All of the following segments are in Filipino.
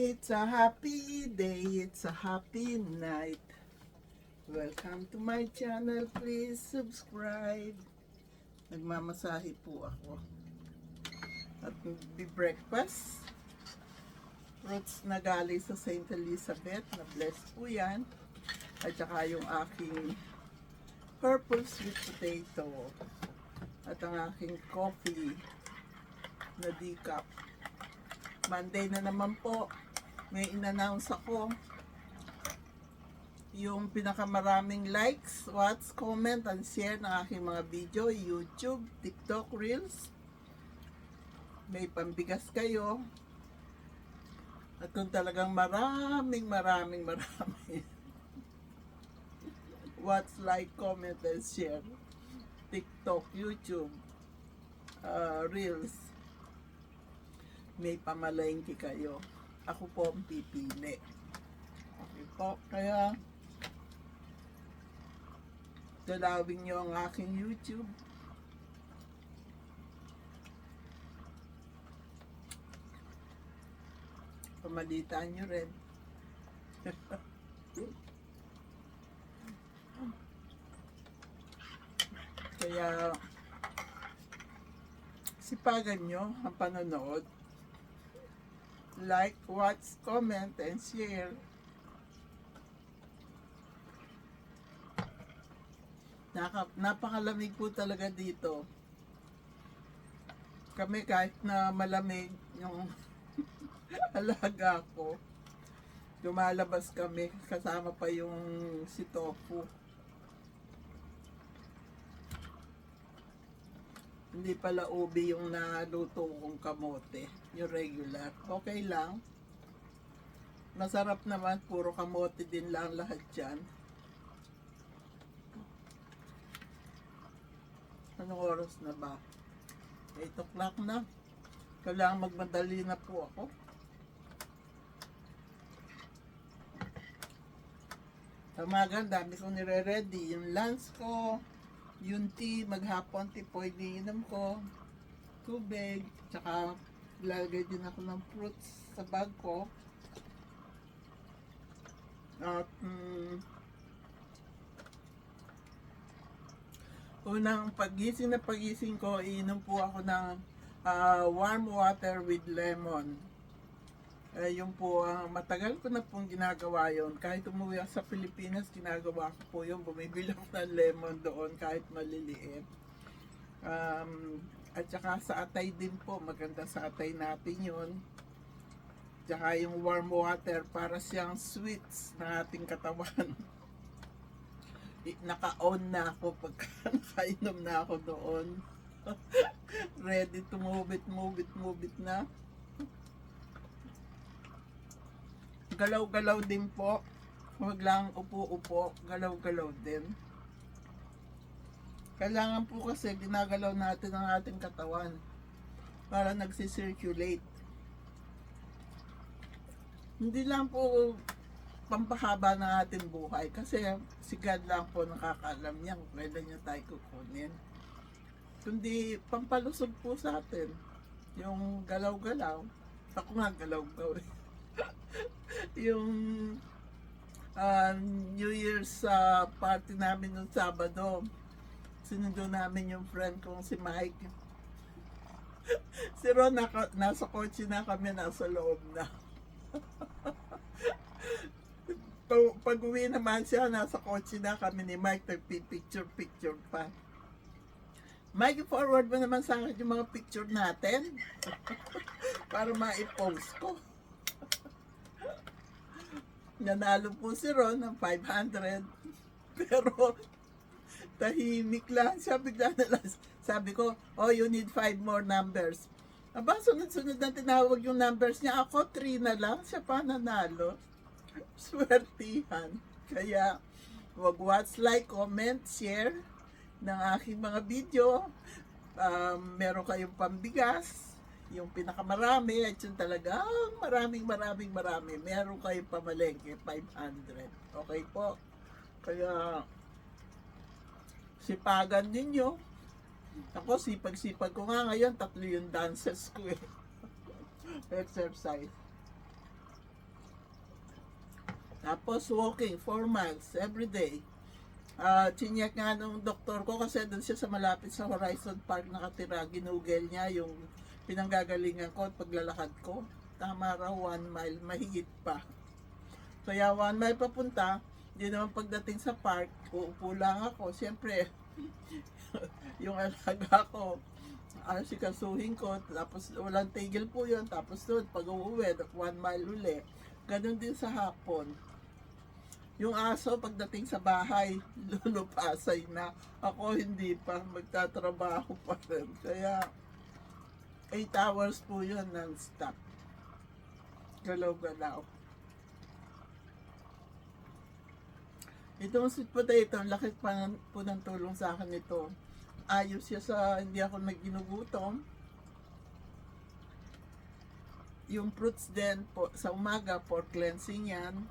It's a happy day, it's a happy night. Welcome to my channel, please subscribe. Nagmamasahe po ako. At breakfast. Fruits na galing sa St. Elizabeth, na blessed po yan. At saka yung aking purple sweet potato. At ang aking coffee na decaf. Monday na naman po. May in-announce ako yung pinakamaraming likes, watch, comment, and share ng aking mga video, YouTube, TikTok, Reels. May pambigas kayo. At kung talagang maraming watch, like, comment, and share. TikTok, YouTube, Reels. May pamalengke kayo. Ako po ang pipili. Okay po. Kaya, dalawin nyo ang aking YouTube. Pamalitan nyo rin. Kaya, sipagan nyo ang panonood. Like, watch, comment, and share. Napakalamig po talaga dito. Kami kahit na malamig yung alaga ko, lumalabas kami, kasama pa yung si Tofu. Hindi pala ubi yung naluto kong kamote, yung regular. Okay lang. Masarap naman, puro kamote din lang lahat dyan. Anong oras na ba? 8 o'clock na. Kailangan magmadali na po ako. Tamagan, dami kong nire-ready. Yung lunch ko, yung tea, maghapon tea, pwede inom ko. Tubig, tsaka lagay din ako ng fruits sa bag ko. At unang pagising ko, iinom po ako ng warm water with lemon. Yung po, matagal ko na pong ginagawa yon. Kahit umuwi ako sa Pilipinas, ginagawa ko po yun. Bumibili ako ng lemon doon kahit maliliit. At saka sa atay din po, maganda sa atay natin yun. Tsaka yung warm water para siyang sweets na ating katawan. Naka-on na ako pagka nakainom na ako doon. Ready to move it na. Galaw-galaw din po. Huwag lang upo-upo. Galaw-galaw din. Kailangan po kasi ginagalaw natin ang ating katawan para nagsisirculate. Hindi lang po pampahaba ng ating buhay kasi si God lang po nakakaalam niya kung kailan niya tayo kukunin. Kundi pampalusog po sa atin. Yung galaw-galaw. Ako nga galaw-galaw. Yung New Year's party namin nung Sabado, sinundo namin yung friend kong si Mike. Si Ron, nasa kotse na kami, nasa loob na. Pag uwi naman siya, nasa kotse na kami ni Mike, nagpipicture pa. Mike, forward mo naman sa akin yung mga picture natin para ma-post ko. Nanalo po si Ron ng 500. Pero tahimik lang siya, bigla na lang. Sabi ko, oh, you need 5 more numbers. Aba, sunod-sunod na tinawag yung numbers niya. Ako, 3 na lang. Siya pa nanalo. Swertihan. Kaya, wag watch, like, comment, share ng aking mga video. Meron kayong pambigas. Yung pinakamarami at yung talagang maraming. Meron kayong pamalengke, 500. Okay po? Kaya, sipagan ninyo. Ako, sipag-sipag ko nga ngayon, 3 yung dances ko eh. Exercise. Tapos walking 4 miles every day. Chinyek nga nung doktor ko kasi doon siya sa malapit sa Horizon Park nakatira. Ginugel niya yung pinanggagalingan ko at paglalakad ko. Tama raw 1 mile, mahigit pa. Kaya 1 mile papunta, di naman pagdating sa park, uupo lang ako. Siyempre, yung alaga ko, asikasuhin ko, tapos walang tigil po yun. Tapos doon, pag uuwi, 1 mile uli. Ganon din sa hapon. Yung aso, pagdating sa bahay, lulupasay na. Ako hindi pa, magtatrabaho pa rin. Kaya, 8 hours po yun non-stop. Galaw-galaw. Itong sweet potato, ang laki pa po ng tulong sa akin ito. Ayos siya sa hindi ako nagginugutom. Yung fruits din po, sa umaga, for cleansing yan.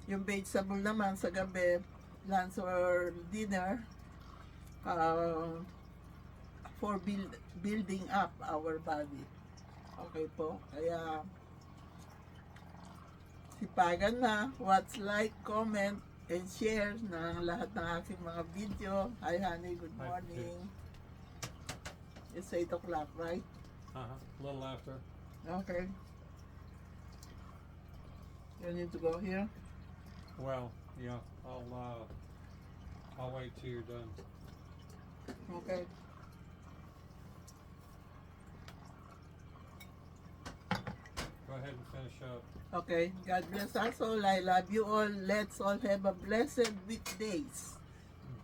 Yung vegetable naman sa gabi, lunch or dinner, for building up our body. Okay po, kaya sipagan na, watch, like, comment, and share ng lahat ng aking mga video. Hi honey, good morning. It's 8 o'clock, right? A little after. Okay. You need to go here? Well, yeah, I'll wait till you're done. Okay. Go ahead and finish up. Okay. God bless us all. I love you all. Let's all have a blessed weekdays.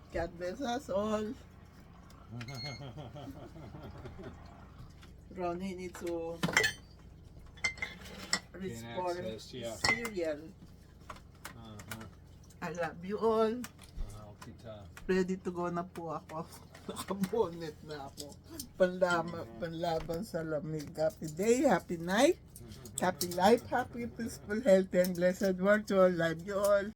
God bless us all. Ronnie needs to restore access, yeah. cereal. Uh-huh. I love you all. Kita. Ready to go na po ako. Nakabonet na ako. Panlaban sa lamig. Happy day, happy night, happy life, happy, peaceful, healthy, and blessed world to all. Love you all.